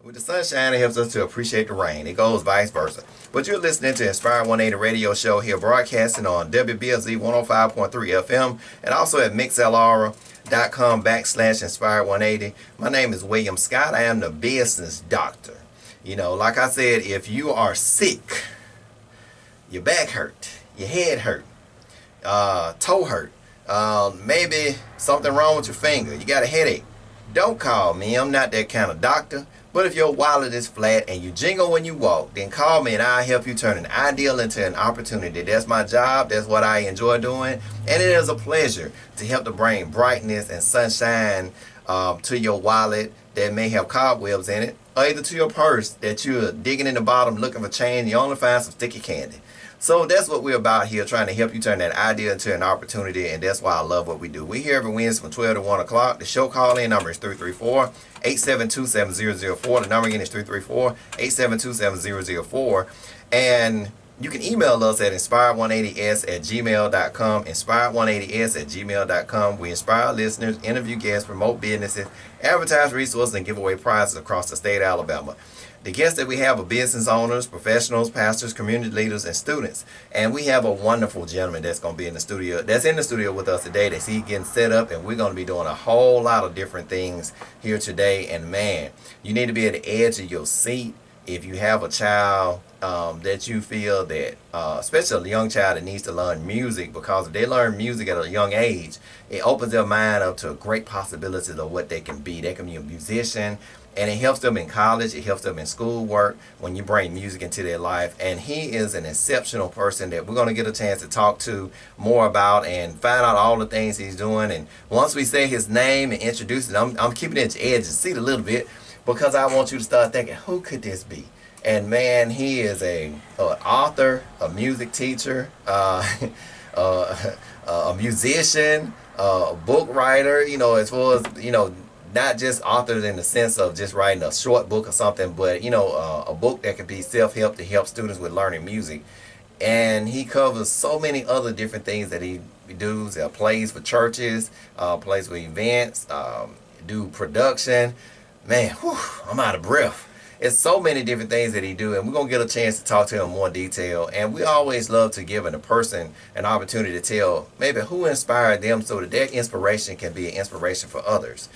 With the sunshine, it helps us to appreciate the rain. It goes vice versa. But you're listening to Inspire 180 Radio Show here, broadcasting on WBLZ 105.3 FM and also at mixlr.com/Inspire 180. My name is William Scott. I am the business doctor. Like I said, if you are sick, your back hurt, your head hurt, toe hurt, maybe something wrong with your finger, you got a headache, don't call me. I'm not that kind of doctor. But if your wallet is flat and you jingle when you walk, then call me and I'll help you turn an ideal into an opportunity. That's my job. That's what I enjoy doing. And it is a pleasure to help to bring brightness and sunshine to your wallet that may have cobwebs in it, or either to your purse that you're digging in the bottom looking for change. You only find some sticky candy. So that's what we're about here, trying to help you turn that idea into an opportunity, and that's why I love what we do. We're here every Wednesday from 12 to 1 o'clock. The show call-in number is 334-872-7004. The number again is 334-872-7004. And you can email us at inspire180s@gmail.com, inspire180s@gmail.com. We inspire listeners, interview guests, promote businesses, advertise resources, and give away prizes across the state of Alabama. The guests that we have are business owners, professionals, pastors, community leaders, and students. And we have a wonderful gentleman that's going to be in the studio, with us today. That's getting set up, and we're going to be doing a whole lot of different things here today. And man, you need to be at the edge of your seat if you have a child that you feel that, especially a young child that needs to learn music, because if they learn music at a young age, it opens their mind up to great possibilities of what they can be. They can be a musician. And it helps them in college. It helps them in schoolwork when you bring music into their life. And he is an exceptional person that we're going to get a chance to talk to more about and find out all the things he's doing. And once we say his name and introduce it, I'm keeping it at your edge to see it a little bit, because I want you to start thinking, who could this be? And man, he is an author, a music teacher, a musician, a book writer, as far as, not just authors in the sense of just writing a short book or something, but a book that could be self-help to help students with learning music. And he covers so many other different things that he does. Plays for churches, plays for events, do production. Man, whew, I'm out of breath. It's so many different things that he do, and we're going to get a chance to talk to him in more detail. And we always love to give a person an opportunity to tell maybe who inspired them, so that their inspiration can be an inspiration for others.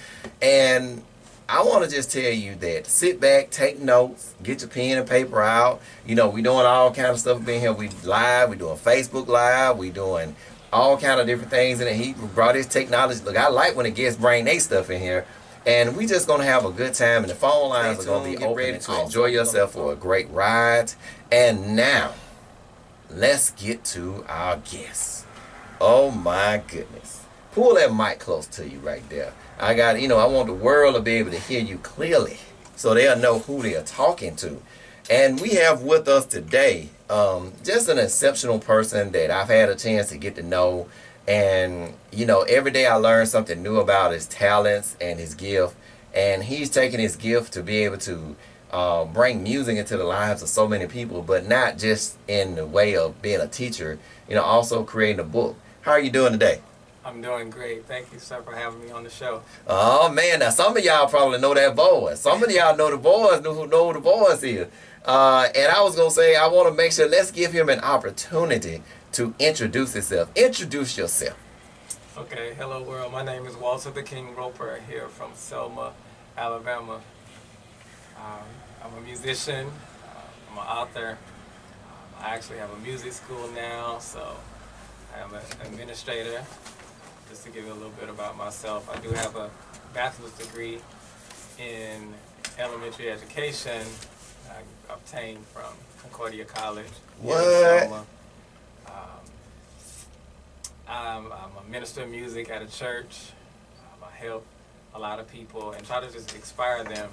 And I want to just tell you that sit back, take notes, get your pen and paper out. We doing all kind of stuff being here. We live, we doing Facebook Live, we doing all kind of different things. And he brought his technology. Look, I like when the guests bring their stuff in here. And we just going to have a good time, and the phone lines are going to be open to enjoy yourself for a great ride. And now, let's get to our guests. Oh my goodness. Pull that mic close to you right there. I want the world to be able to hear you clearly, so they'll know who they're talking to. And we have with us today just an exceptional person that I've had a chance to get to know. And, every day I learn something new about his talents and his gift. And he's taking his gift to be able to bring music into the lives of so many people, but not just in the way of being a teacher, also creating a book. How are you doing today? I'm doing great. Thank you, sir, for having me on the show. Oh, man. Now, some of y'all probably know that voice. Some of y'all know the voice, who know the voice is. And I was going to say, I want to make sure, let's give him an opportunity to introduce himself. Introduce yourself. Okay, hello world. My name is Walter the King Roper, here from Selma, Alabama. I'm a musician. I'm an author. I actually have a music school now, so I am an administrator. Just to give you a little bit about myself, I do have a bachelor's degree in elementary education. I obtained from Concordia College here in Selma. I'm a minister of music at a church. I help a lot of people and try to just inspire them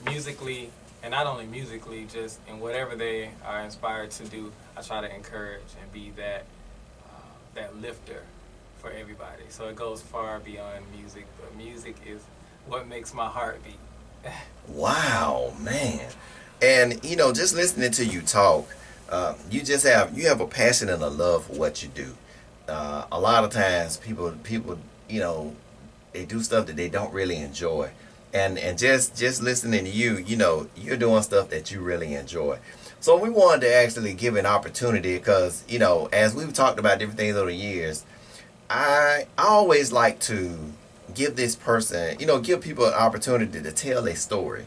musically, and not only musically, just in whatever they are inspired to do. I try to encourage and be that lifter for everybody. So it goes far beyond music, but music is what makes my heart beat. Wow, man. And just listening to you talk, you have a passion and a love for what you do. A lot of times people they do stuff that they don't really enjoy, and just listening to you, you're doing stuff that you really enjoy. So we wanted to actually give an opportunity because as we've talked about different things over the years, I always like to give this person, give people an opportunity to tell their story,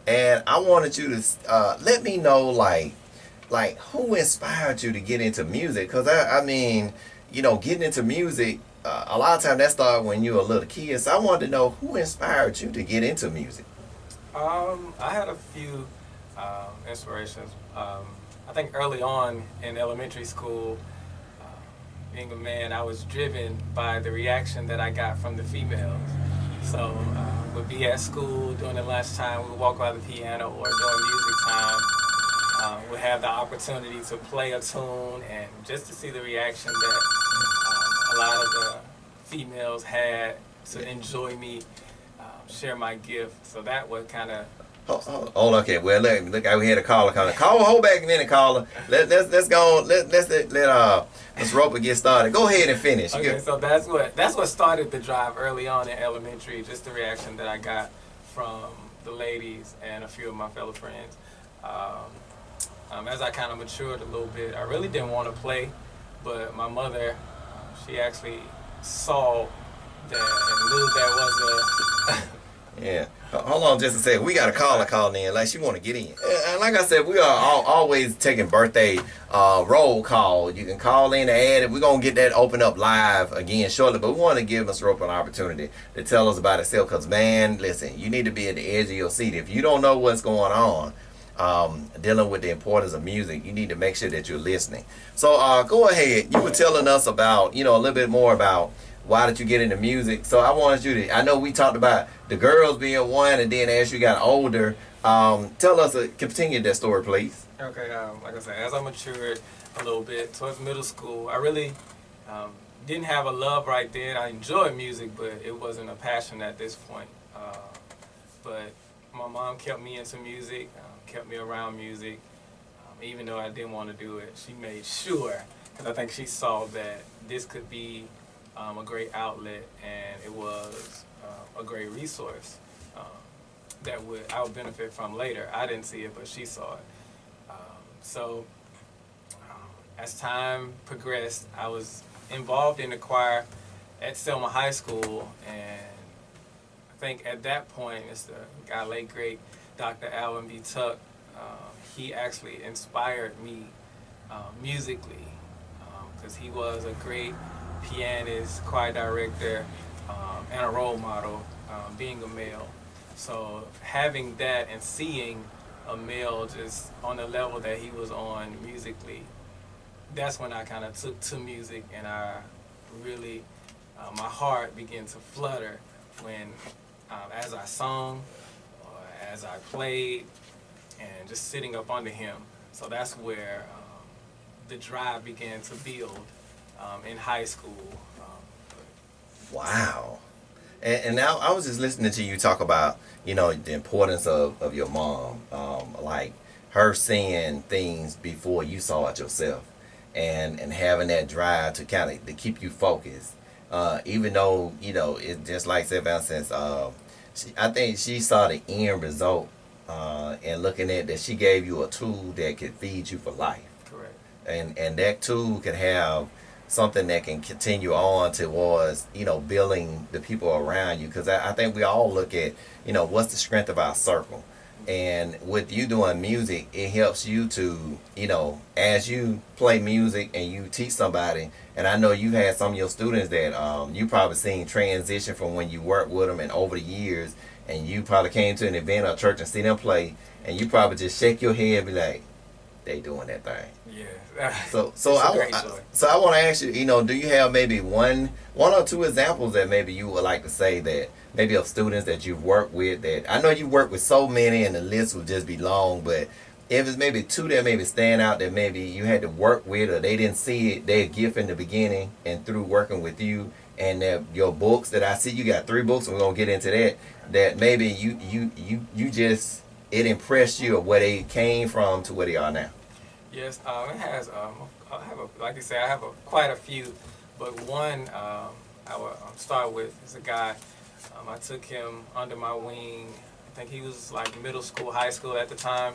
and I wanted you to let me know like who inspired you to get into music? Because I mean, getting into music, a lot of time that started when you were a little kid. So I wanted to know who inspired you to get into music. I had a few inspirations. I think early on in elementary school, being a man, I was driven by the reaction that I got from the females. So we'd be at school during the lunchtime, we would walk by the piano, or during music time, we'd have the opportunity to play a tune and just to see the reaction that a lot of the females had to enjoy me share my gift. So that was kind of Hold on, okay. Well, look, we had a caller coming. Hold back a minute, caller. Let's go. Let Ms. Roper get started. Go ahead and finish. okay. So that's what started the drive early on in elementary. Just the reaction that I got from the ladies and a few of my fellow friends. As I kind of matured a little bit, I really didn't want to play, but my mother, she actually saw that and knew there was a Yeah. Hold on just a second. We got a caller calling in. Like she want to get in. And like I said, we are always taking birthday roll call. You can call in and add it. We're going to get that open up live again shortly. But we want to give Ms. Roper an opportunity to tell us about herself. Because, man, listen, you need to be at the edge of your seat. If you don't know what's going on, dealing with the importance of music, you need to make sure that you're listening. So go ahead. You were telling us about, a little bit more about why did you get into music? So I wanted you to, I know we talked about the girls being one, and then as you got older, tell us, continue that story, please. Okay, like I said, as I matured a little bit towards middle school, I really didn't have a love right then. I enjoyed music, but it wasn't a passion at this point. But my mom kept me into music, kept me around music, even though I didn't want to do it. She made sure, because I think she saw that this could be a great outlet, and it was a great resource that I would benefit from later. I didn't see it, but she saw it. So as time progressed, I was involved in the choir at Selma High School, and I think at that point, it's the guy, late great Dr. Alvin B. Tuck. He actually inspired me musically, because he was a great pianist, choir director, and a role model, being a male. So having that and seeing a male just on the level that he was on musically, that's when I kind of took to music, and I really, my heart began to flutter when, as I sung, or as I played, and just sitting up under him. So that's where the drive began to build in high school. Wow. And now I was just listening to you talk about, the importance of your mom, like her seeing things before you saw it yourself, and having that drive to kind of to keep you focused. Even though, it's just like Sevan says, I think she saw the end result, and looking at that she gave you a tool that could feed you for life. Correct. And that tool could have something that can continue on towards building the people around you, because I think we all look at what's the strength of our circle, and with you doing music, it helps you to as you play music and you teach somebody, and I know you've had some of your students that you probably seen transition from when you worked with them and over the years, and you probably came to an event or church and see them play, and you probably just shake your head and be like, they doing that thing. Yeah. So I want to ask you, do you have maybe one or two examples that maybe you would like to say, that maybe of students that you've worked with, that I know you worked with so many and the list would just be long, but if it's maybe two that maybe stand out that maybe you had to work with, or they didn't see it, their gift in the beginning, and through working with you, and that your books that I see you got 3 books, and we're gonna get into that maybe you just, it impressed you of where they came from to where they are now. Yes, it has. I have like you say, I have quite a few, but one I will start with is a guy I took him under my wing. I think he was like middle school, high school at the time,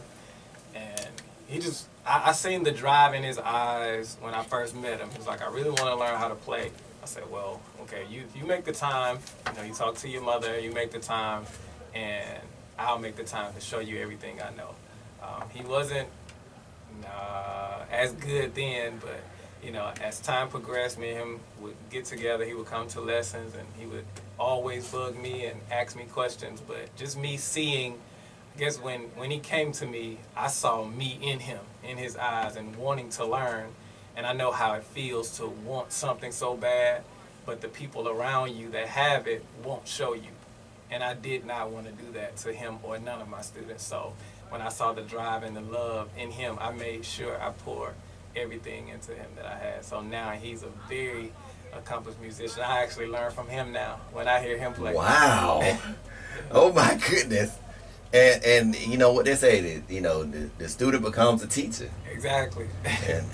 and he just I seen the drive in his eyes when I first met him. He was like, I really want to learn how to play. I said, well, okay, you make the time. You talk to your mother, you make the time, and I'll make the time to show you everything I know. He wasn't as good then, but as time progressed, me and him would get together. He would come to lessons, and he would always bug me and ask me questions. But just me seeing, I guess when he came to me, I saw me in him, in his eyes, and wanting to learn. And I know how it feels to want something so bad, but the people around you that have it won't show you. And I did not want to do that to him or none of my students. So when I saw the drive and the love in him, I made sure I poured everything into him that I had. So now he's a very accomplished musician. I actually learn from him now when I hear him play. Wow. Oh my goodness. And you know what they say, that the student becomes a teacher. Exactly.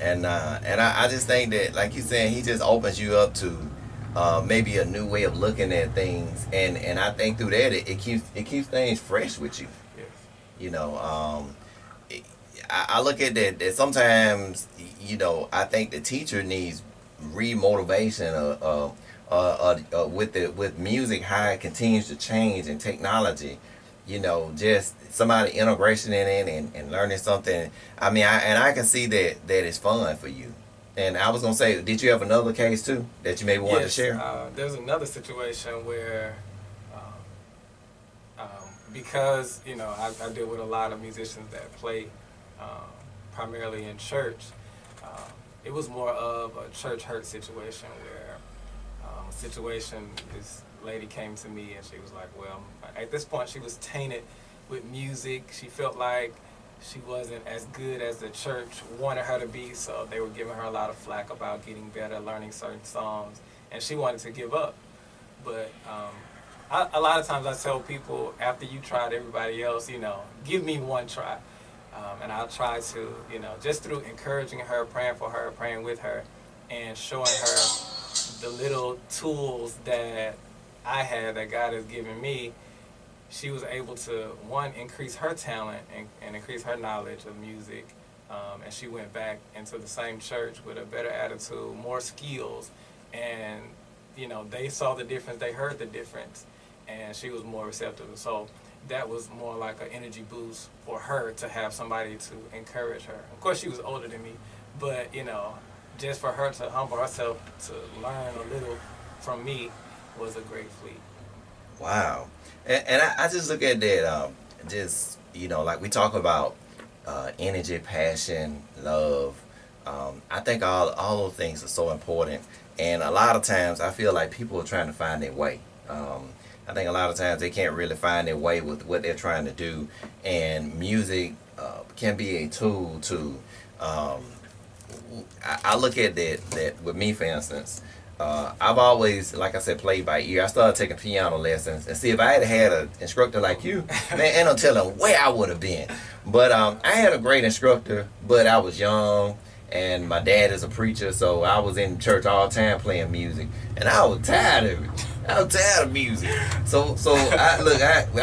And I just think that, like you saying, he just opens you up to maybe a new way of looking at things, and I think through that it keeps things fresh with you. Yes. I look at that sometimes I think the teacher needs re-motivation with music, how it continues to change, and technology, just somebody integration in it, and learning something. I mean, I can see that it's fun for you. And I was gonna say, did you have another case too that you maybe wanted to share? There's another situation where because I deal with a lot of musicians that play primarily in church. It was more of a church hurt situation where this lady came to me and she was like, well, at this point she was tainted with music. She felt like she wasn't as good as the church wanted her to be, so they were giving her a lot of flack about getting better, learning certain songs, and she wanted to give up. But a lot of times I tell people, after you tried everybody else, give me one try. And I'll try to, just through encouraging her, praying for her, praying with her, and showing her the little tools that I had that God has given me, she was able to, one, increase her talent and increase her knowledge of music. And she went back into the same church with a better attitude, more skills, and they saw the difference, they heard the difference, and she was more receptive. So that was more like an energy boost for her to have somebody to encourage her. Of course, she was older than me, but just for her to humble herself to learn a little from me was a great feat. Wow. And I just look at that, like we talk about energy, passion, love. I think all those things are so important. And a lot of times I feel like people are trying to find their way. I think a lot of times they can't really find their way with what they're trying to do. And music can be a tool to, I look at that with me, for instance. I've always, like I said, played by ear. I started taking piano lessons, and see, if I had an instructor like you, man, ain't no telling where I would have been. But I had a great instructor, but I was young, and my dad is a preacher, so I was in church all the time playing music, and I was tired of it. I was tired of music. So I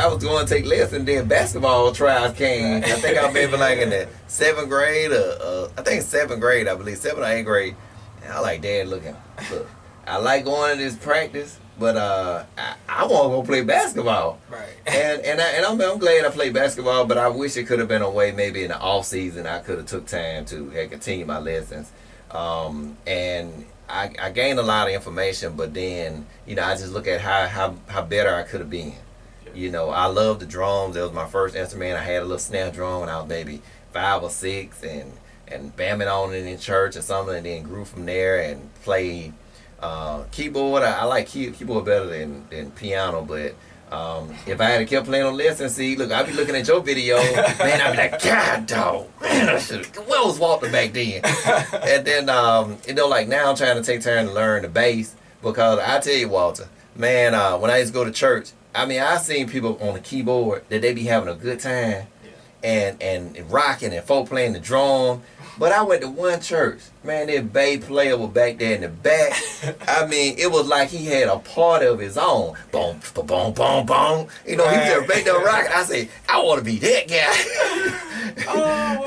was going to take lessons, then basketball trials came. I think I maybe like in the 7th grade, I think 7th grade, I believe, 7th or 8th grade. And I like, Dad, look, I like going to this practice, but I want to go play basketball. Right. And I'm glad I played basketball, but I wish it could have been a way maybe in the off season I could have took time to continue my lessons. And I gained a lot of information, but then I just look at how better I could have been. I love the drums. That was my first instrument. I had a little snare drum when I was maybe 5 or 6, and bamming on it in church or something, and then grew from there and played keyboard. I like keyboard better than piano, but if I had kept playing on lessons, see, look, I'd be looking at your video, man, I'd be like, God, dog, man, where was Walter back then? And then, like now I'm trying to take time to learn the bass, because I tell you, Walter, man, when I used to go to church, I mean, I seen people on the keyboard that they be having a good time, and rocking, and folk playing the drum, But I went to one church. Man, that bass player was back there in the back. I mean, it was like he had a party of his own. Boom, boom, boom, boom, boom. You know, he was just back there rocking. I said, I want to be that guy. Oh,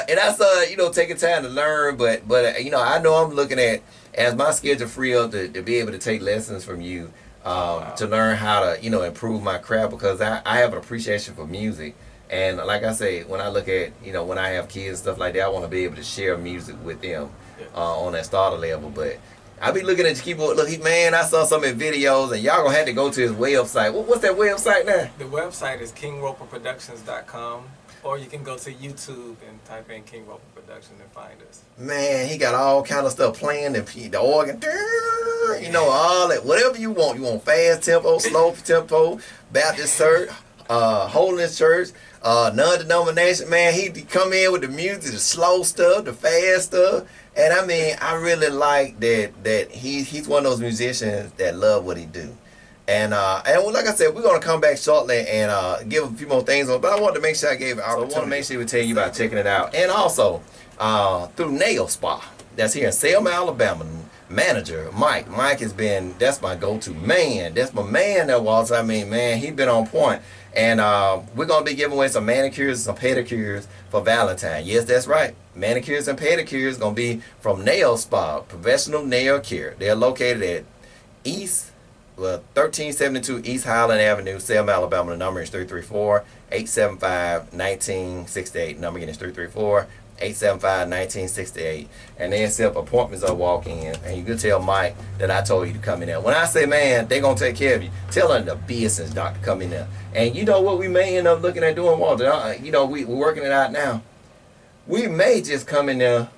And I started, you know, taking time to learn. But you know, I know I'm looking at, as my schedule free up, to be able to take lessons from you, to learn how to, you know, improve my craft, because I have an appreciation for music. And like I say, when I look at, you know, when I have kids and stuff like that, I want to be able to share music with them on that starter level. But I be looking at your keyboard. Look, man, I saw some of his videos, and y'all gonna have to go to his website. What's that website now? the website is kingroperproductions.com, or you can go to YouTube and type in King Roper Productions and find us. Man, he got all kind of stuff playing, the organ, you know, all that, whatever you want. You want fast tempo, slow tempo, Baptist church, holiness church, non-denomination. Man, he come in with the music, the slow stuff, the fast stuff. And I mean, I really like that he's one of those musicians that love what he do. And like I said, we're gonna come back shortly and give a few more things on. But I wanted to make sure I gave it. I want to make sure we tell you about checking it out. And also through Nail Spa, that's here in Selma, Alabama. Manager Mike. Mike has been, that's my go-to man. That's my man that was. I mean, man, he's been on point. And we're gonna be giving away some manicures and some pedicures for Valentine. Yes, that's right. Manicures and pedicures gonna be from Nail Spa, Professional Nail Care. They're located at 1372 East Highland Avenue, Selma, Alabama. The number is 334-875-1968. Number again is 334-875-1968. And they accept appointments or walk in. And you can tell Mike that I told you to come in there. When I say, man, they're going to take care of you, tell them the business doctor come in there. And you know what we may end up looking at doing, Walter? You know, we're working it out now. We may just come in there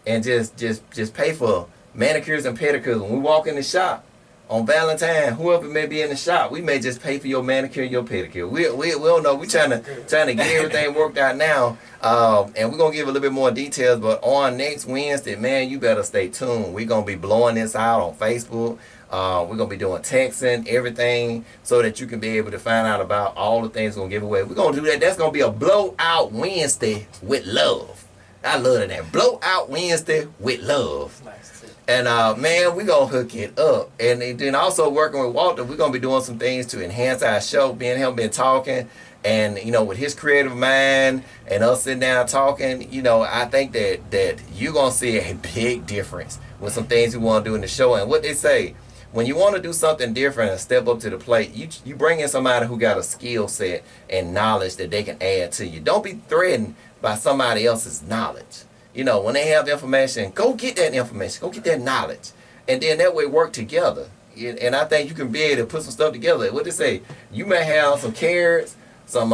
and just pay for manicures and pedicures. When we walk in the shop on Valentine, whoever may be in the shop, we may just pay for your manicure and your pedicure. We don't know. We're trying to get everything worked out now. And we're going to give a little bit more details. But on next Wednesday, man, you better stay tuned. We're going to be blowing this out on Facebook. We're going to be doing texting, everything, so that you can be able to find out about all the things we're going to give away. We're going to do that. That's going to be a blowout Wednesday with love. I love that. Blowout Wednesday with love. Nice too. And man, we're going to hook it up. And then also working with Walter, we're going to be doing some things to enhance our show. Being him been talking, and you know, with his creative mind and us sitting down talking, you know, I think that you're going to see a big difference with some things we want to do in the show. And what they say, when you want to do something different and step up to the plate, you bring in somebody who got a skill set and knowledge that they can add to you. Don't be threatened by somebody else's knowledge. You know, when they have information, go get that information. Go get that knowledge. And then that way work together. And I think you can be able to put some stuff together. What they say, you may have some carrots, some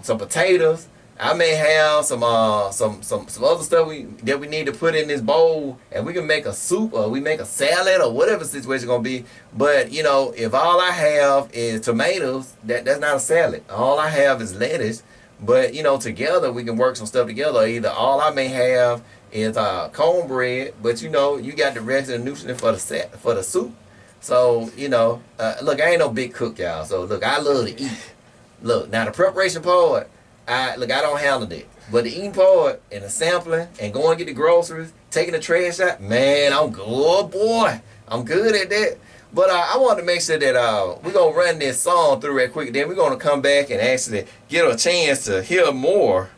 potatoes. I may have some other stuff that we need to put in this bowl, and we can make a soup, or we make a salad, or whatever the situation gonna be. But you know, if all I have is tomatoes, that's not a salad. All I have is lettuce. But you know, together we can work some stuff together. Either all I may have is cornbread, but you know, you got the rest of the nutrients for the soup. So you know, look, I ain't no big cook, y'all. So look, I love to eat. Look, now the preparation part, I don't handle it. But the eating part and the sampling and going to get the groceries, taking the trash out, man, I'm good, boy. I'm good at that. But I wanted to make sure that we're going to run this song through real quick. Then we're going to come back and actually get a chance to hear more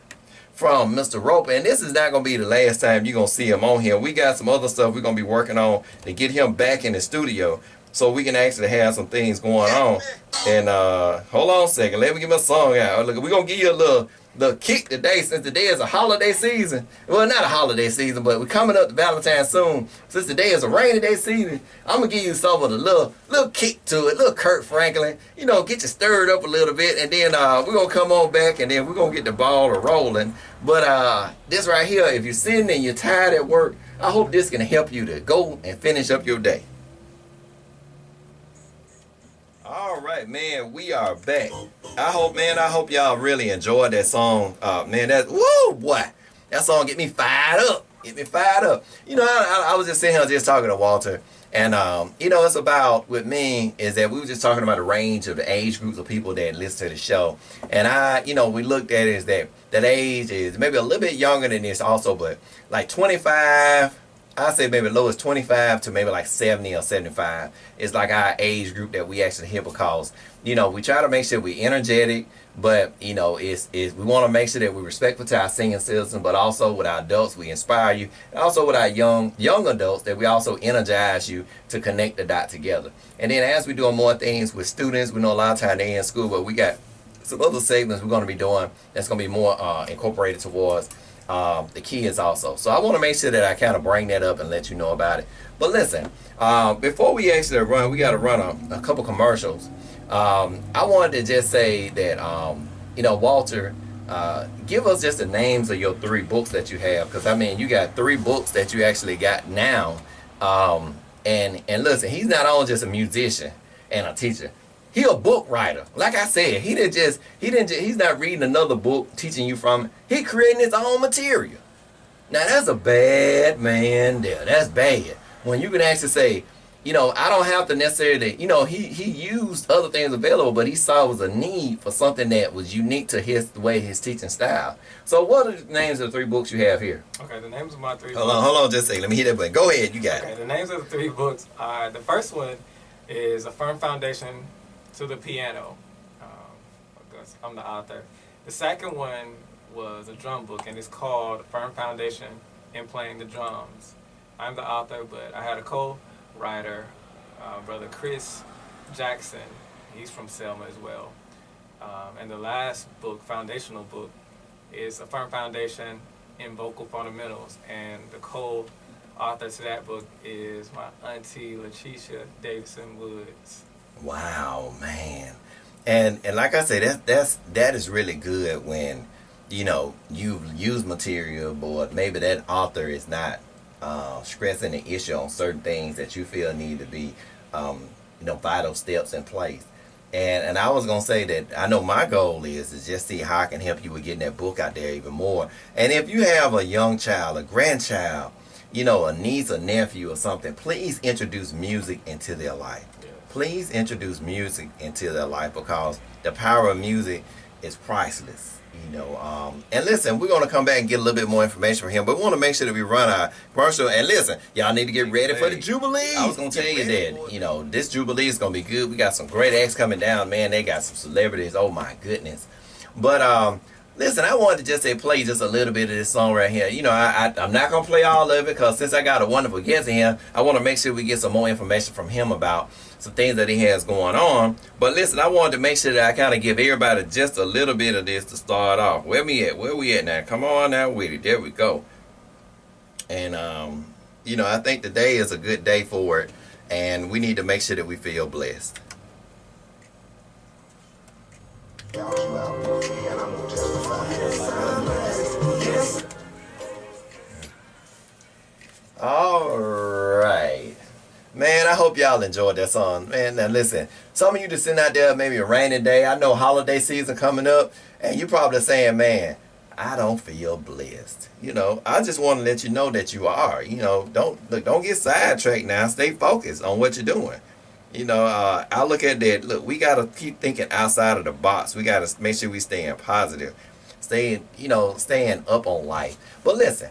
from Mr. Roper. And this is not going to be the last time you're going to see him on here. We got some other stuff we're going to be working on to get him back in the studio, so we can actually have some things going on. And hold on a second. Let me get my song out. Look, we're going to give you a little kick today, since today is a holiday season. Well, not a holiday season, but we're coming up to Valentine soon. Since today is a rainy day season, I'm going to give you some of the little kick to it, little Kurt Franklin. You know, get you stirred up a little bit. And then we're going to come on back, and then we're going to get the ball rolling. But this right here, if you're sitting and you're tired at work, I hope this can help you to go and finish up your day. All right, man, we are back. I hope y'all really enjoyed that song. Man, woo, boy, that song get me fired up. get me fired up. I was just sitting here just talking to Walter, and it's about with me is that we were just talking about a range of the age groups of people that listen to the show, and we looked at it as that age is maybe a little bit younger than this also, but like 25. I say maybe lowest 25 to maybe like 70 or 75 is like our age group that we actually hit because we try to make sure we're energetic, but it's we want to make sure that we're respectful to our senior citizens, but also with our adults we inspire you, and also with our young adults that we also energize you to connect the dot together. And then as we're doing more things with students, we know a lot of time they're in school, but we got some other segments we're going to be doing that's going to be more incorporated towards the kids also. So I want to make sure that I kind of bring that up and let you know about it. But listen, before we actually run, we got to run a couple commercials. I wanted to just say that, Walter, give us just the names of your 3 books that you have. Because, I mean, you got 3 books that you actually got now. And listen, he's not only just a musician and a teacher. He a book writer. Like I said, he's not reading another book teaching you from. He creating his own material. Now that's a bad man there. That's bad. When you can actually say, I don't have to necessarily, he used other things available, but he saw it was a need for something that was unique to the way his teaching style. So what are the names of the 3 books you have here? Okay, the names of my 3 Hold books. Hold on, just a second. Let me hit that button. Go ahead, you got it. The names of the 3 books are, the first one is A Firm Foundation to the Piano. I'm the author. The second one was a drum book, and it's called A Firm Foundation in Playing the Drums. I'm the author, but I had a co-writer, Brother Chris Jackson. He's from Selma as well. And the last book, foundational book, is A Firm Foundation in Vocal Fundamentals. And the co-author to that book is my auntie, Letitia Davidson Woods. Wow, man. And like I said, that is really good when you've used material, but maybe that author is not stressing the issue on certain things that you feel need to be vital steps in place. And I was gonna say that I know my goal is to just see how I can help you with getting that book out there even more. And if you have a young child, a grandchild, a niece or nephew or something, please introduce music into their life. Please introduce music into their life because the power of music is priceless. And listen, we're going to come back and get a little bit more information from him, but we want to make sure that we run our commercial. And listen, y'all need to get ready for the Jubilee. I was going to tell you that, this Jubilee is going to be good. We got some great acts coming down, man. They got some celebrities. Oh, my goodness. But, listen, I wanted to just play just a little bit of this song right here. I'm not going to play all of it because since I got a wonderful guest in here, I want to make sure we get some more information from him about some things that he has going on. But listen, I wanted to make sure that I kind of give everybody just a little bit of this to start off. Where we at now? Come on now with it. There we go. And, I think today is a good day for it. And we need to make sure that we feel blessed. All right. Man, I hope y'all enjoyed that song. Man, now listen, some of you just sitting out there maybe a rainy day. I know holiday season coming up, and you probably saying, man, I don't feel blessed. I just want to let you know that you are. Don't get sidetracked now. Stay focused on what you're doing. I look at that. Look, we got to keep thinking outside of the box. We got to make sure we staying positive. Staying up on life. But listen,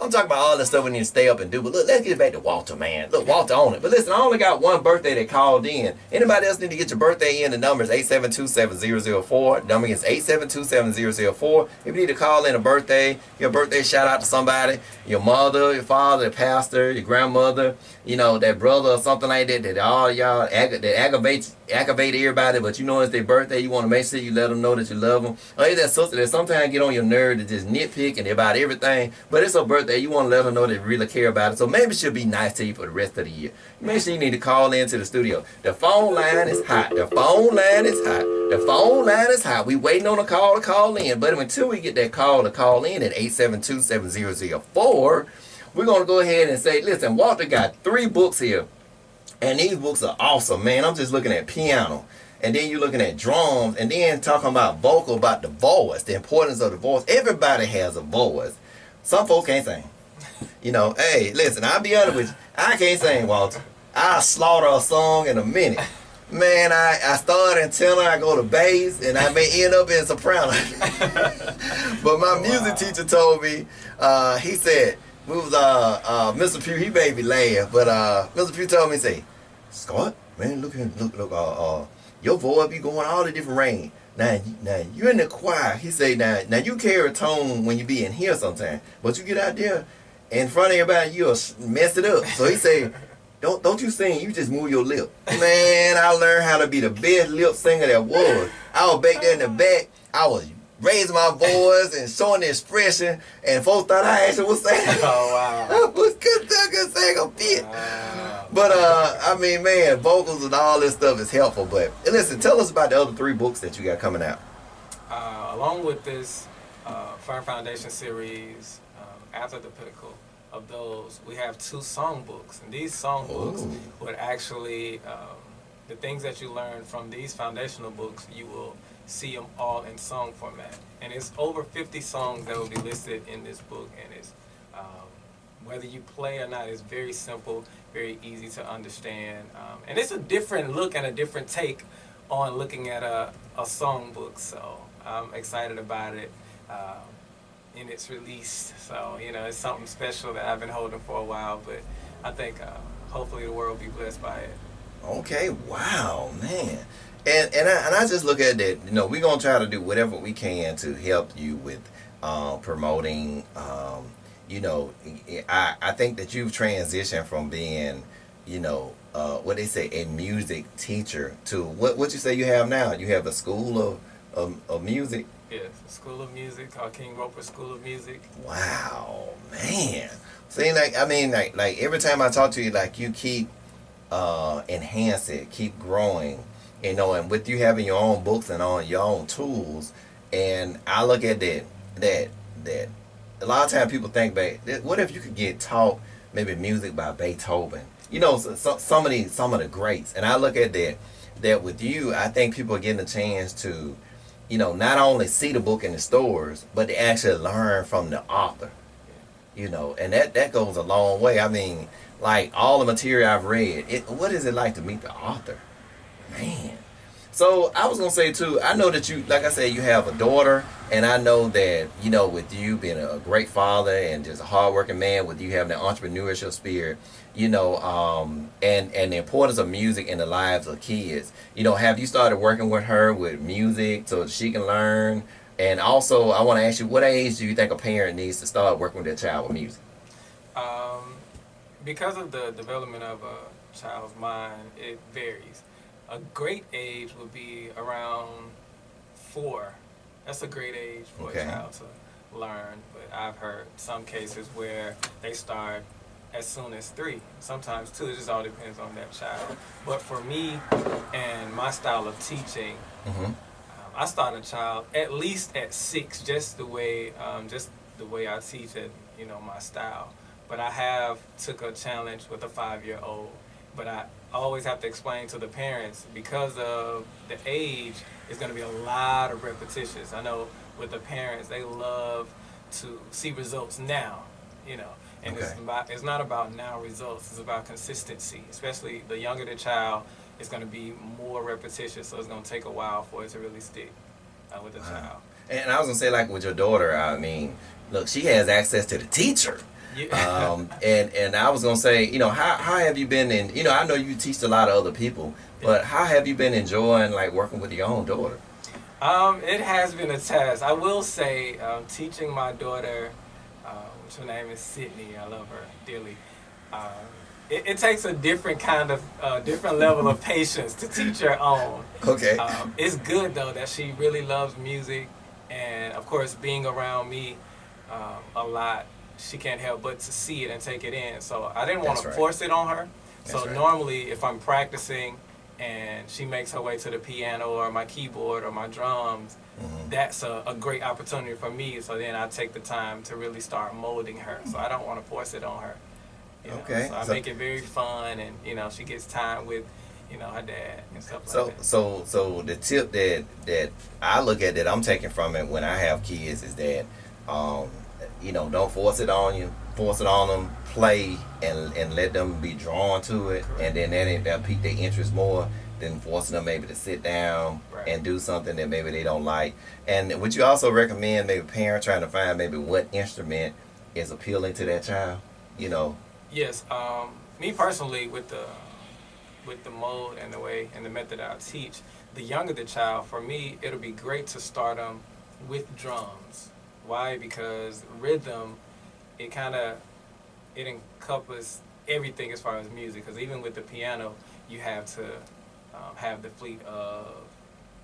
I'm talking about all the stuff we need to stay up and do. But look, let's get back to Walter, man. Look, Walter on it. But listen, I only got one birthday that called in. Anybody else need to get your birthday in? The number is 872-7004. The number is 872-7004. If you need to call in a birthday, your birthday shout out to somebody, your mother, your father, your pastor, your grandmother, that brother or something like that, that all y'all that aggravate everybody, but it's their birthday, you want to make sure you let them know that you love them. Or it's that sister that sometimes get on your nerve to just nitpick and about everything, but it's her birthday, you want to let her know that you really care about it, so maybe she'll be nice to you for the rest of the year. Make sure you need to call into the studio. The phone line is hot. The phone line is hot. The phone line is hot. We waiting on a call to call in, but until we get that call to call in at 872-7004, we're going to go ahead and say, listen, Walter got 3 books here. And these books are awesome, man. I'm just looking at piano. And then you're looking at drums. And then talking about vocal, about the voice, the importance of the voice. Everybody has a voice. Some folks can't sing. You know, hey, listen, I'll be honest with you. I can't sing, Walter. I'll slaughter a song in a minute. Man, I start in tenor, I go to bass, and I may end up in soprano. But my Oh, music wow. teacher told me, he said, we was Mr. Pugh, he made me laugh, but Mr. Pugh told me, say, Scott, man, look, your voice be going all the different range. Now you're in the choir. He say, now you carry a tone when you be in here sometimes, but you get out there in front of everybody, you'll mess it up. So he say, don't you sing, you just move your lip. Man, I learned how to be the best lip singer there was. I was back there in the back, I was raising my voice and showing the expression, and folks thought I actually was singing. Oh, wow. I was good sing a bit. Wow. But I mean, man, vocals and all this stuff is helpful. But listen, tell us about the other 3 books that you got coming out. Along with this Firm Foundation series, after the pinnacle of those, we have 2 songbooks. And these songbooks Ooh. would actually, the things that you learn from these foundational books, you will see them all in song format. And it's over 50 songs that will be listed in this book. And it's, whether you play or not, it's very simple, very easy to understand. And it's a different look and a different take on looking at a songbook. So I'm excited about it in its release. So, you know, it's something special that I've been holding for a while, but I think hopefully the world will be blessed by it. Okay, wow, man. And I just look at that, you know, we're going to try to do whatever we can to help you with promoting. You know, I think that you've transitioned from being, you know, what they say, a music teacher to what you say you have now. You have a school of music. Yes, School of Music, called King Roper School of Music. Wow, man. See, like, I mean, like every time I talk to you, like you keep enhance it, keep growing, you know, and with you having your own books and on your own tools, and I look at that a lot of times people think back, what if you could get taught maybe music by Beethoven, you know, some of the greats, and I look at that with you, I think people are getting a chance to, you know, not only see the book in the stores, but to actually learn from the author, you know, and that goes a long way. I mean, like all the material I've read, what is it like to meet the author, man? So I was gonna say too, I know that you, like I said, you have a daughter, and I know that, you know, with you being a great father and just a hardworking man, with you having an entrepreneurship spirit, you know, and the importance of music in the lives of kids. You know, have you started working with her with music so she can learn? And also, I want to ask you, what age do you think a parent needs to start working with their child with music? Um, because of the development of a child's mind, it varies. A great age would be around 4. That's a great age for Okay. a child to learn. But I've heard some cases where they start as soon as 3, sometimes 2. It just all depends on that child. But for me and my style of teaching, Mm-hmm. I start a child at least at 6, just the way I teach it, you know, my style. But I have took a challenge with a 5-year-old. But I always have to explain to the parents, because of the age, it's going to be a lot of repetitions. I know with the parents, they love to see results now, you know. And Okay. it's not about now results. It's about consistency. Especially the younger the child, it's going to be more repetition. So it's going to take a while for it to really stick with the Wow. child. And I was gonna say, like with your daughter, I mean, look, she has access to the teacher. Yeah. And I was gonna say, you know, how have you been in, you know, I know you teach a lot of other people, but how have you been enjoying like working with your own daughter? It has been a task. I will say, teaching my daughter, which her name is Sydney, I love her dearly. It takes a different kind of, different level of patience to teach her own. Okay. It's good though that she really loves music, and of course, being around me a lot, she can't help but to see it and take it in. So I didn't want That's to right. force it on her. That's So right. normally, if I'm practicing and she makes her way to the piano or my keyboard or my drums, Mhm. that's a great opportunity for me. So then I take the time to really start molding her. So I don't want to force it on her. You know? Okay. So I So- make it very fun, and you know, she gets time with, you know, her dad and stuff So like that. so the tip that I look at that I'm taking from it when I have kids is that um don't force it on you. Force it on them. Play and let them be drawn to it, Correct. and then that'll pique their interest more than forcing them maybe to sit down Right. and do something that maybe they don't like. And would you also recommend maybe parents trying to find maybe what instrument is appealing to that child? You know. Yes. Me personally, with the mode and the way and the method I teach, the younger the child, for me, it'll be great to start them with drums. Why? Because rhythm, it kind of it encompasses everything as far as music. Because even with the piano, you have to have the fleet of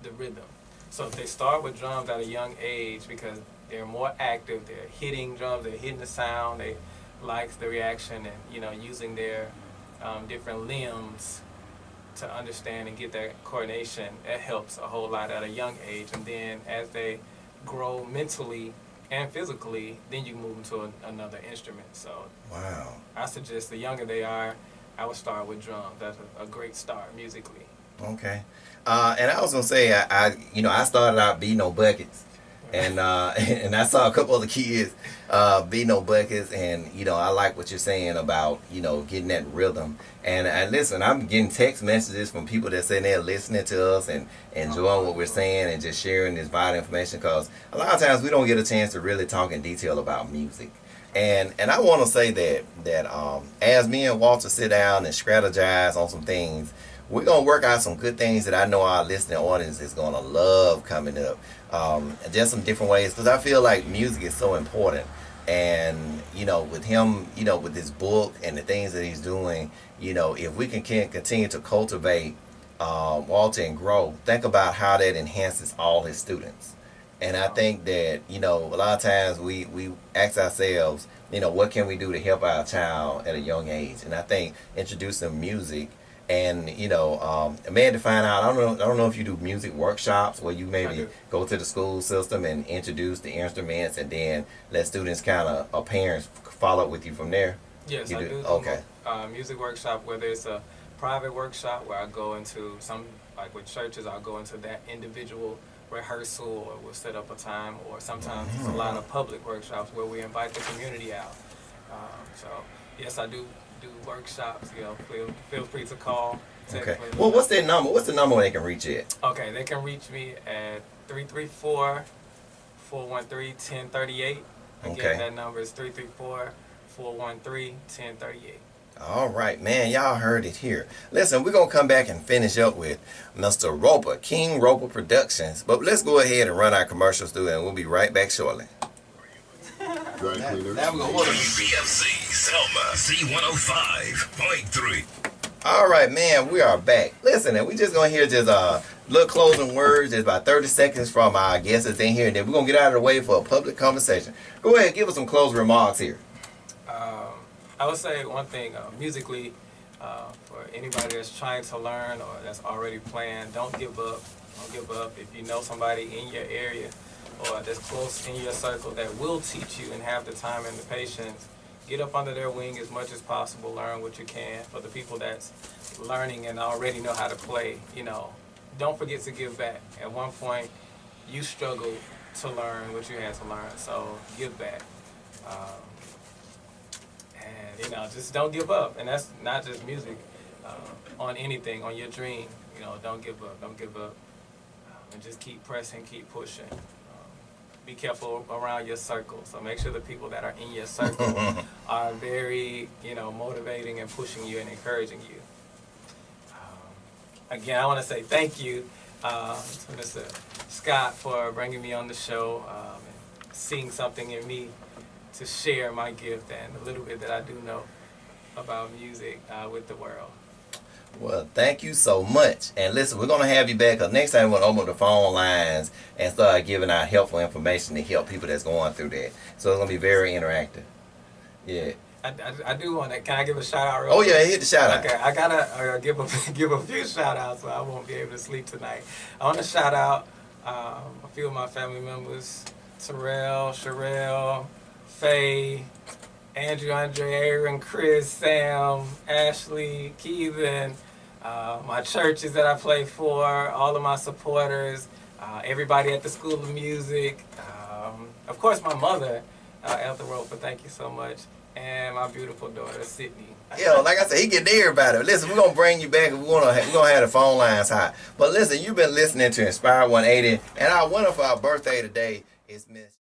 the rhythm. So if they start with drums at a young age, because they're more active, they're hitting drums, they're hitting the sound, they like the reaction, and using their different limbs to understand and get that coordination. It helps a whole lot at a young age, and then as they grow mentally and physically, then you move them to another instrument. So Wow. I suggest the younger they are, I would start with drums. That's a great start musically. Okay. And I was gonna say, I started out beating on buckets, and and I saw a couple other kids beating on buckets, and I like what you're saying about getting that rhythm. And listen, I'm getting text messages from people that sitting there listening to us and enjoying what we're saying and just sharing this vital information. Because a lot of times we don't get a chance to really talk in detail about music. And I want to say that as me and Walter sit down and strategize on some things, we're gonna work out some good things that I know our listening audience is gonna love coming up. Just some different ways, because I feel like music is so important. And with him, with this book and the things that he's doing, if we can continue to cultivate Walter and grow, think about how that enhances all his students. And I think that a lot of times we ask ourselves, what can we do to help our child at a young age? And I think introducing music and a man to find out. I don't know if you do music workshops where you I maybe do. go to the school system and introduce the instruments, and then let students kind of or parents follow up with you from there. Yes, You I do? do Okay. music workshop, whether it's a private workshop where I go into some, like with churches, I'll go into that individual rehearsal, or we'll set up a time, or sometimes it's a lot of public workshops where we invite the community out. So yes, I do workshops. Feel free to call, Okay. text me. Well, what's their number? What's the number where they can reach you at? Okay, they can reach me at 334-413-1038. Again, Okay. that number is 334-413-1038. All right, man. Y'all heard it here. Listen, we're going to come back and finish up with Mr. Roper, King Roper Productions. But let's go ahead and run our commercials through, and we'll be right back shortly. Dry cleaners. Now we're going to order. BFC Selma C105.3. All right, man. We are back. Listen, and we just going to hear just little closing words. Just about 30 seconds from our guests that's in here, and then we're going to get out of the way for a public conversation. Go ahead. Give us some closing remarks here. I would say one thing musically, for anybody that's trying to learn or that's already playing, don't give up. Don't give up. If you know somebody in your area or that's close in your circle that will teach you and have the time and the patience, get up under their wing as much as possible. Learn what you can. For the people that's learning and already know how to play, don't forget to give back. At one point, you struggled to learn what you had to learn, so give back. And just don't give up. And that's not just music. On anything, on your dream, don't give up. Don't give up. And just keep pressing, keep pushing. Be careful around your circle. So make sure the people that are in your circle are very, motivating and pushing you and encouraging you. Again, I want to say thank you to Mr. Scott for bringing me on the show and seeing something in me to share my gift and a little bit that I do know about music with the world. Well, thank you so much. And listen, we're going to have you back, because next time we're going to open up the phone lines and start giving out helpful information to help people that's going through that. So it's going to be very interactive. Yeah. I do want to. Can I give a shout out? Oh, yeah, hit the shout out. Okay, I gotta give a few shout outs, so I won't be able to sleep tonight. I want to shout out a few of my family members: Terrell, Sherelle, Faye, Andrew, Andre, Aaron, Chris, Sam, Ashley, Keevan, my churches that I play for, all of my supporters, everybody at the School of Music, of course my mother. Elder Roper, thank you so much. And my beautiful daughter, Sydney. Yeah, like I said, he get near about it. Listen, we're gonna bring you back. We're gonna have the phone lines hot. But listen, you've been listening to Inspire 180, and our winner for our birthday today is Miss.